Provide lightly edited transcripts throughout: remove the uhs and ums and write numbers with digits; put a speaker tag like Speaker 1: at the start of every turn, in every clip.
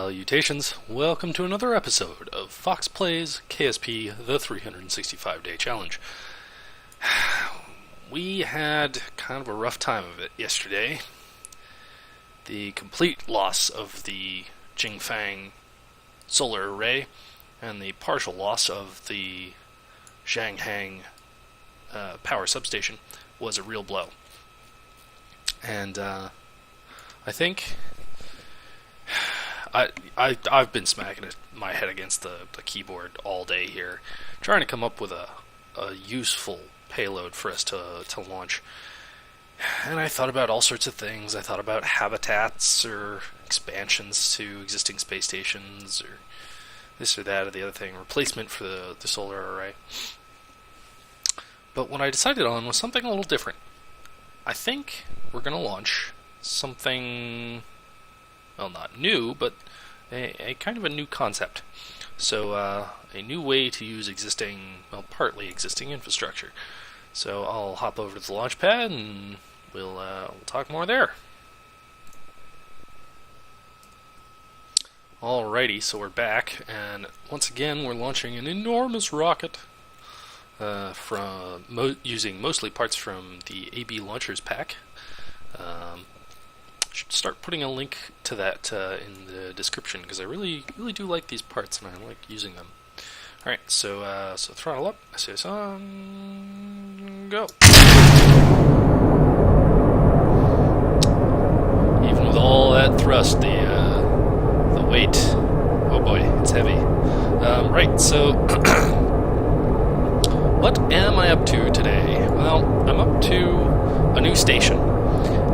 Speaker 1: Salutations, welcome to another episode of Foxx Plays KSP, the 365-day challenge. We had kind of a rough time of it yesterday. The complete loss of the Jingfang solar array and the partial loss of the Zhanghang power substation was a real blow. And I think I've been smacking my head against the keyboard all day here, trying to come up with a useful payload for us to launch. And I thought about all sorts of things. I thought about habitats or expansions to existing space stations or this or that or the other thing, replacement for the solar array. But what I decided on was something a little different. I think we're going to launch something, well, not new, but a kind of a new concept. So a new way to use existing, well, partly existing infrastructure. So I'll hop over to the launch pad and we'll talk more there. Alrighty, so we're back, and once again we're launching an enormous rocket using mostly parts from the AB Launchers pack. Should start putting a link to that in the description, because I really do like these parts and I like using them. Alright, so throttle up, I say go. Even with all that thrust, the weight, oh boy, it's heavy. Right, so what am I up to today? Well, I'm up to a new station.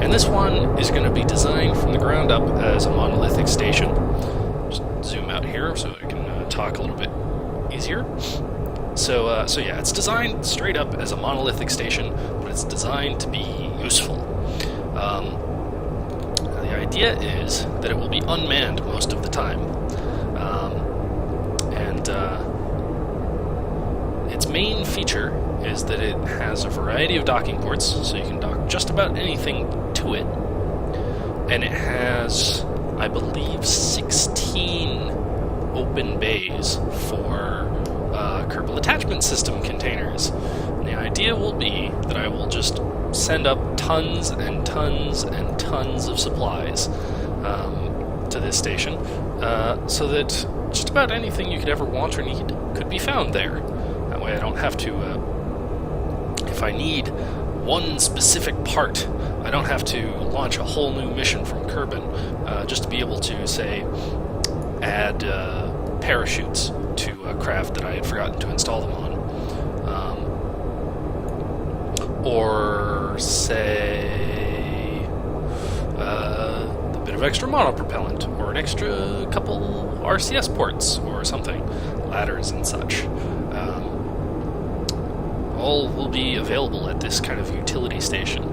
Speaker 1: And this one is going to be designed from the ground up as a monolithic station. Just zoom out here so I can talk a little bit easier. So yeah, it's designed straight up as a monolithic station, but it's designed to be useful. The idea is that it will be unmanned most of the time. Its main feature is that it has a variety of docking ports, so you can dock just about anything to it. And it has, I believe, 16 open bays for Kerbal Attachment System containers. And the idea will be that I will just send up tons and tons and tons of supplies to this station, so that just about anything you could ever want or need could be found there. That way I don't have to, if I need one specific part, I don't have to launch a whole new mission from Kerbin just to be able to, say, add parachutes to a craft that I had forgotten to install them on. Or, say, a bit of extra monopropellant, or an extra couple RCS ports, or something, ladders and such. All will be available at this kind of utility station.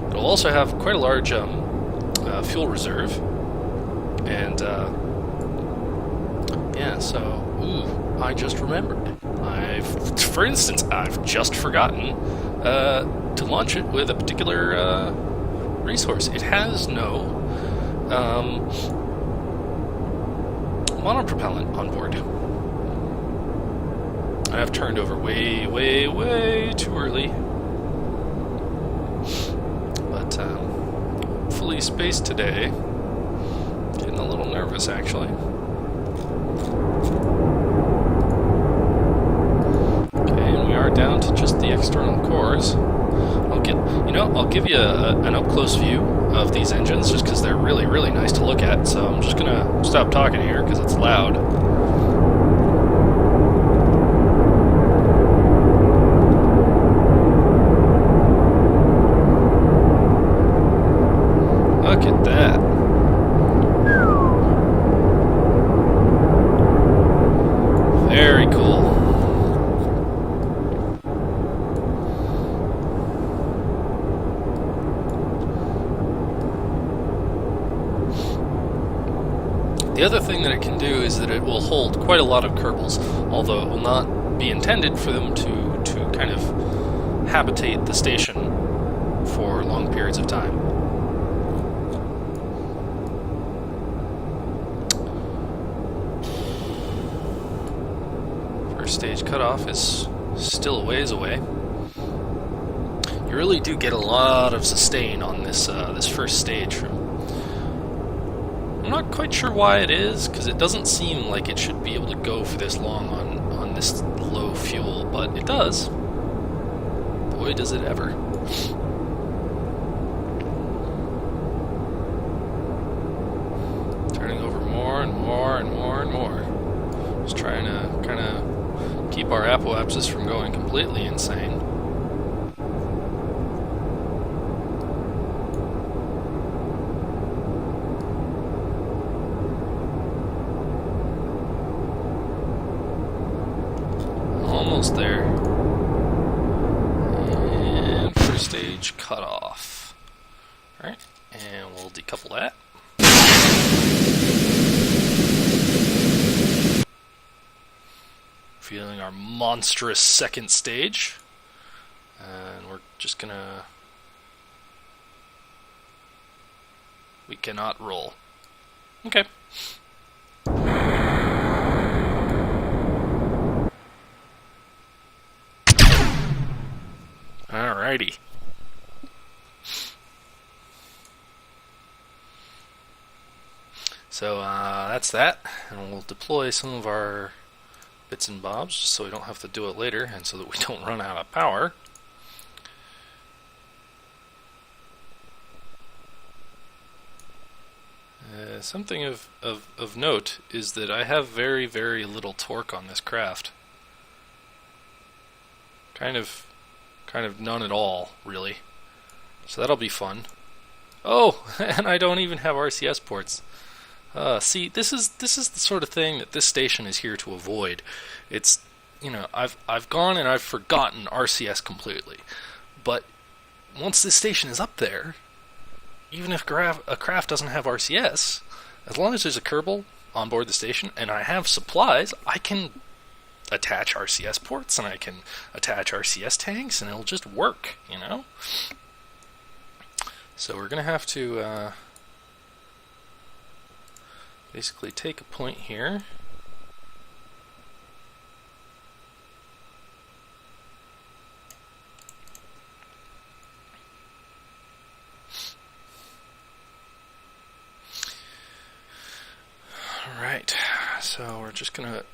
Speaker 1: It'll also have quite a large fuel reserve, and yeah, so, I just remembered. For instance, I've just forgotten to launch it with a particular resource. It has no monopropellant on board. I've turned over way too early. But fully spaced today. Getting a little nervous, actually. Okay, and we are down to just the external cores. I'll give you an up-close view of these engines, just because they're really nice to look at. So I'm just gonna stop talking here because it's loud. Look at that. Very cool. The other thing that it can do is that it will hold quite a lot of Kerbals, although it will not be intended for them to kind of habitate the station for long periods of time. First stage cutoff is still a ways away. You really do get a lot of sustain on this this first stage. I'm not quite sure why it is, because it doesn't seem like it should be able to go for this long on this low fuel, but it does. Boy, does it ever. Turning over more and more and more and more. Just trying to kind of keep our apoapsis from going completely insane. Almost there. And first stage cut off. Alright, and we'll decouple that. Feeling our monstrous second stage. And we're just gonna... We cannot roll. Okay. Alrighty. So that's that, and we'll deploy some of our bits and bobs just so we don't have to do it later, and so that we don't run out of power. Something of note is that I have very, very little torque on this craft. Kind of none at all, really. So that'll be fun. Oh, and I don't even have RCS ports. See, this is the sort of thing that this station is here to avoid. It's, you know, I've gone and I've forgotten RCS completely. But once this station is up there, even if a craft doesn't have RCS, as long as there's a Kerbal on board the station and I have supplies, I can attach RCS ports and I can attach RCS tanks and it'll just work, you know? So we're going to have to basically take a point here. Alright, so we're just going to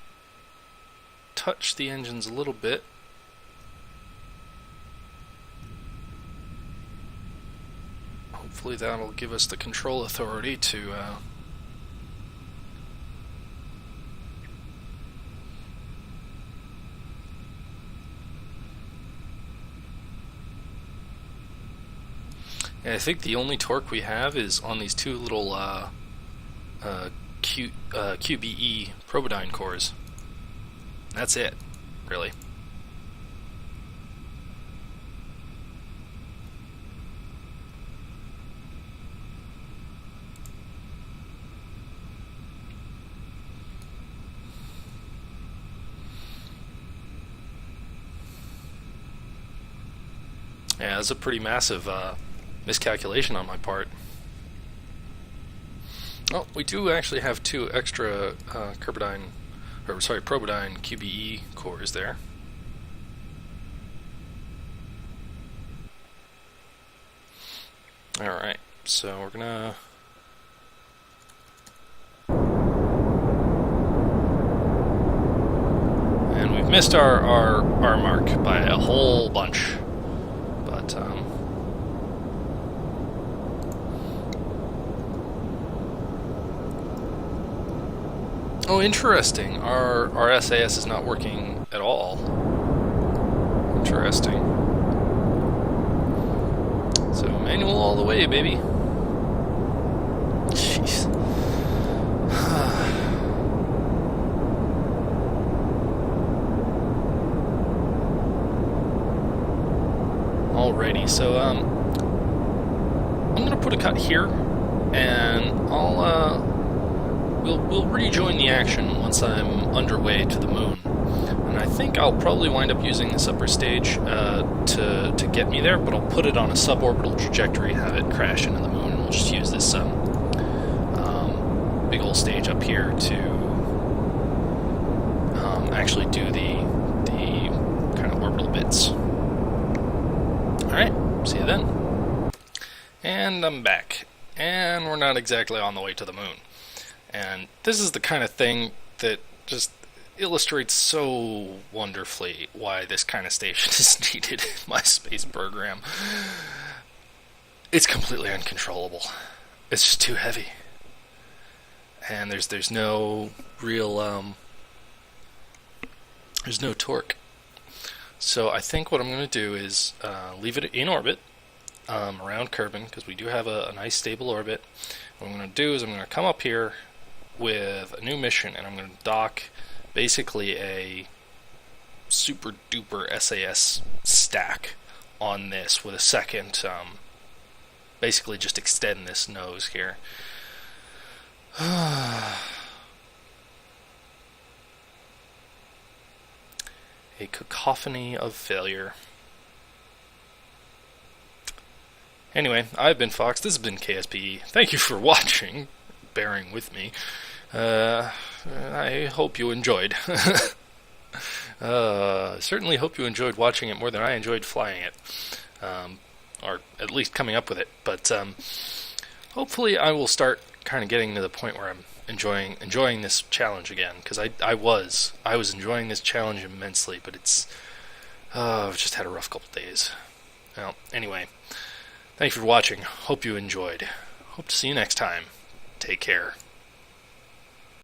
Speaker 1: touch the engines a little bit. Hopefully that'll give us the control authority to I think the only torque we have is on these two little QBE Probodyne cores. That's it, really. Yeah, that's a pretty massive miscalculation on my part. Oh, we do actually have two extra Probodyne QBE cores there. Alright, so we're gonna... And we've missed our mark by a whole bunch. But, oh, interesting. Our SAS is not working at all. Interesting. So manual all the way, baby. Jeez. Alrighty, so I'm gonna put a cut here, and we'll rejoin the action once I'm underway to the moon. And I think I'll probably wind up using this upper stage to get me there, but I'll put it on a suborbital trajectory, have it crash into the moon, and we'll just use this big old stage up here to actually do the then. And I'm back. And we're not exactly on the way to the moon. And this is the kind of thing that just illustrates so wonderfully why this kind of station is needed in my space program. It's completely uncontrollable. It's just too heavy. And there's no real, there's no torque. So I think what I'm going to do is leave it in orbit around Kerbin, because we do have a nice stable orbit. What I'm going to do is I'm going to come up here with a new mission, and I'm going to dock basically a super duper SAS stack on this with a second, basically just extend this nose here. A cacophony of failure. Anyway, I've been Fox, this has been KSP. Thank you for watching, bearing with me. I hope you enjoyed. Certainly hope you enjoyed watching it more than I enjoyed flying it. Or at least coming up with it. But hopefully I will start kind of getting to the point where I'm enjoying this challenge again, because I was enjoying this challenge immensely, but I've just had a rough couple days. Well, anyway, thank you for watching. Hope you enjoyed. Hope to see you next time. Take care.